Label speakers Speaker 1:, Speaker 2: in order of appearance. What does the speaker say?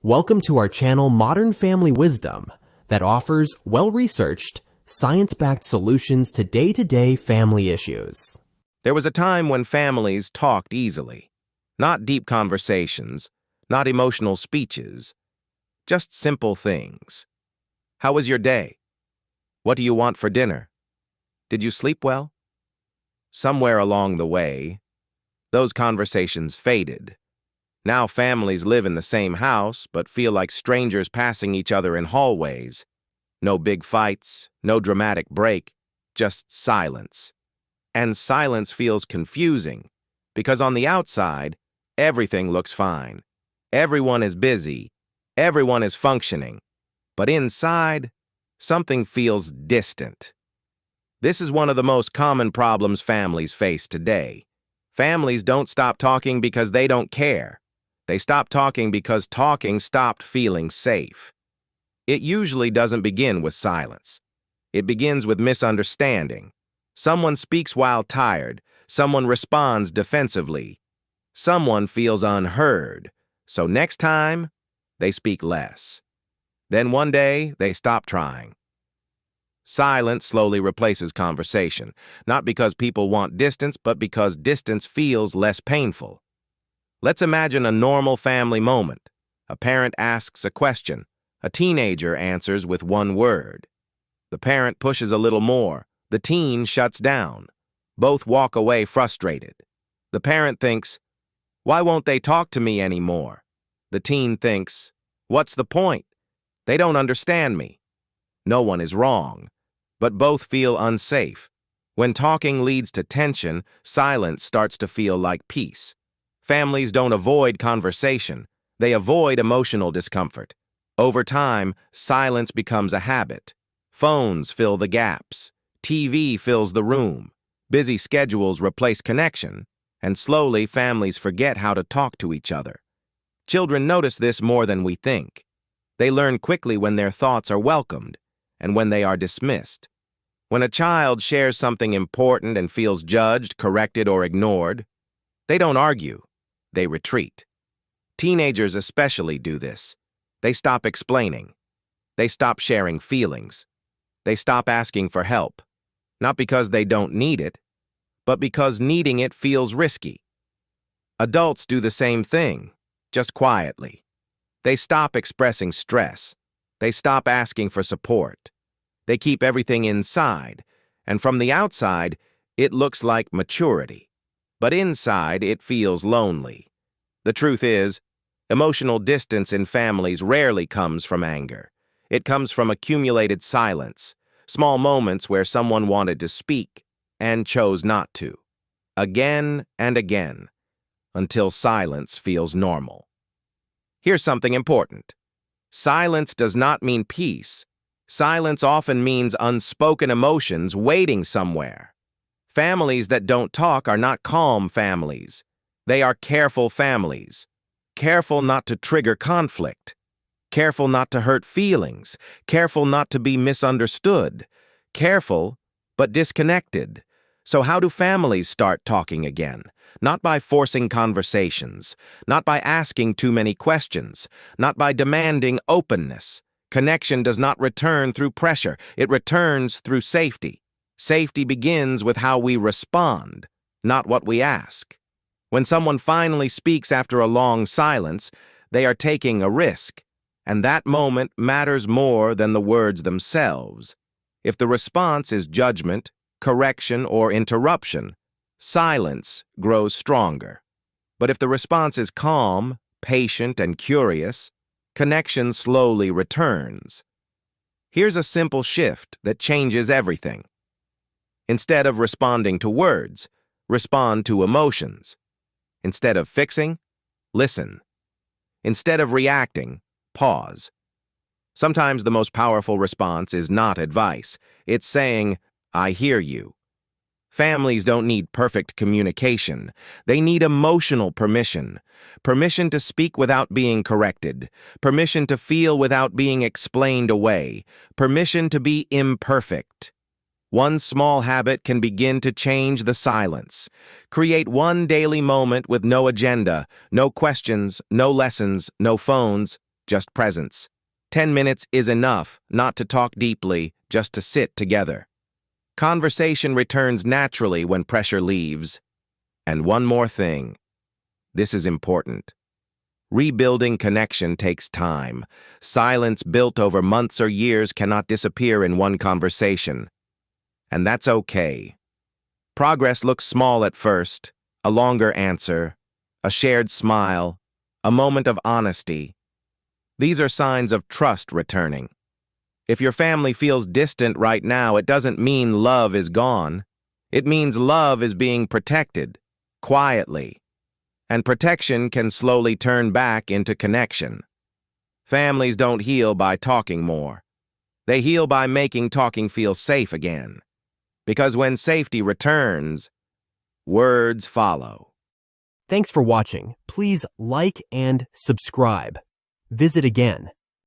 Speaker 1: Welcome to our channel Modern Family Wisdom that offers well-researched, science-backed solutions to day-to-day family issues.
Speaker 2: There was a time when families talked easily. Not deep conversations, not emotional speeches, just simple things. How was your day? What do you want for dinner? Did you sleep well? Somewhere along the way, those conversations faded. Now families live in the same house but feel like strangers passing each other in hallways. No big fights, no dramatic break, just silence. And silence feels confusing because on the outside, everything looks fine. Everyone is busy. Everyone is functioning. But inside, something feels distant. This is one of the most common problems families face today. Families don't stop talking because they don't care. They stop talking because talking stopped feeling safe. It usually doesn't begin with silence. It begins with misunderstanding. Someone speaks while tired. Someone responds defensively. Someone feels unheard. So next time, they speak less. Then one day, they stop trying. Silence slowly replaces conversation, not because people want distance, but because distance feels less painful. Let's imagine a normal family moment. A parent asks a question. A teenager answers with one word. The parent pushes a little more. The teen shuts down. Both walk away frustrated. The parent thinks, "Why won't they talk to me anymore?" The teen thinks, "What's the point? They don't understand me." No one is wrong, but both feel unsafe. When talking leads to tension, silence starts to feel like peace. Families don't avoid conversation. They avoid emotional discomfort. Over time, silence becomes a habit. Phones fill the gaps. TV fills the room. Busy schedules replace connection. And slowly, families forget how to talk to each other. Children notice this more than we think. They learn quickly when their thoughts are welcomed and when they are dismissed. When a child shares something important and feels judged, corrected, or ignored, they don't argue. They retreat. Teenagers especially do this. They stop explaining. They stop sharing feelings. They stop asking for help, not because they don't need it, but because needing it feels risky. Adults do the same thing, just quietly. They stop expressing stress. They stop asking for support. They keep everything inside, and from the outside, it looks like maturity. But inside, it feels lonely. The truth is, emotional distance in families rarely comes from anger. It comes from accumulated silence, small moments where someone wanted to speak and chose not to, again and again, until silence feels normal. Here's something important. Silence does not mean peace. Silence often means unspoken emotions waiting somewhere. Families that don't talk are not calm families. They are careful families. Careful not to trigger conflict. Careful not to hurt feelings. Careful not to be misunderstood. Careful, but disconnected. So how do families start talking again? Not by forcing conversations. Not by asking too many questions. Not by demanding openness. Connection does not return through pressure. It returns through safety. Safety begins with how we respond, not what we ask. When someone finally speaks after a long silence, they are taking a risk, and that moment matters more than the words themselves. If the response is judgment, correction, or interruption, silence grows stronger. But if the response is calm, patient, and curious, connection slowly returns. Here's a simple shift that changes everything. Instead of responding to words, respond to emotions. Instead of fixing, listen. Instead of reacting, pause. Sometimes the most powerful response is not advice. It's saying, "I hear you." Families don't need perfect communication. They need emotional permission. Permission to speak without being corrected. Permission to feel without being explained away. Permission to be imperfect. One small habit can begin to change the silence. Create one daily moment with no agenda, no questions, no lessons, no phones. just presence. 10 minutes is enough, not to talk deeply, just to sit together. Conversation returns naturally when pressure leaves. And one more thing. This is important. Rebuilding connection takes time. Silence built over months or years cannot disappear in one conversation. And that's okay. Progress looks small at first, a longer answer, a shared smile, a moment of honesty. These are signs of trust returning. If your family feels distant right now, it doesn't mean love is gone. It means love is being protected, quietly. And protection can slowly turn back into connection. Families don't heal by talking more. They heal by making talking feel safe again. Because when safety returns, words follow.
Speaker 1: Thanks for watching. Please like and subscribe. Visit again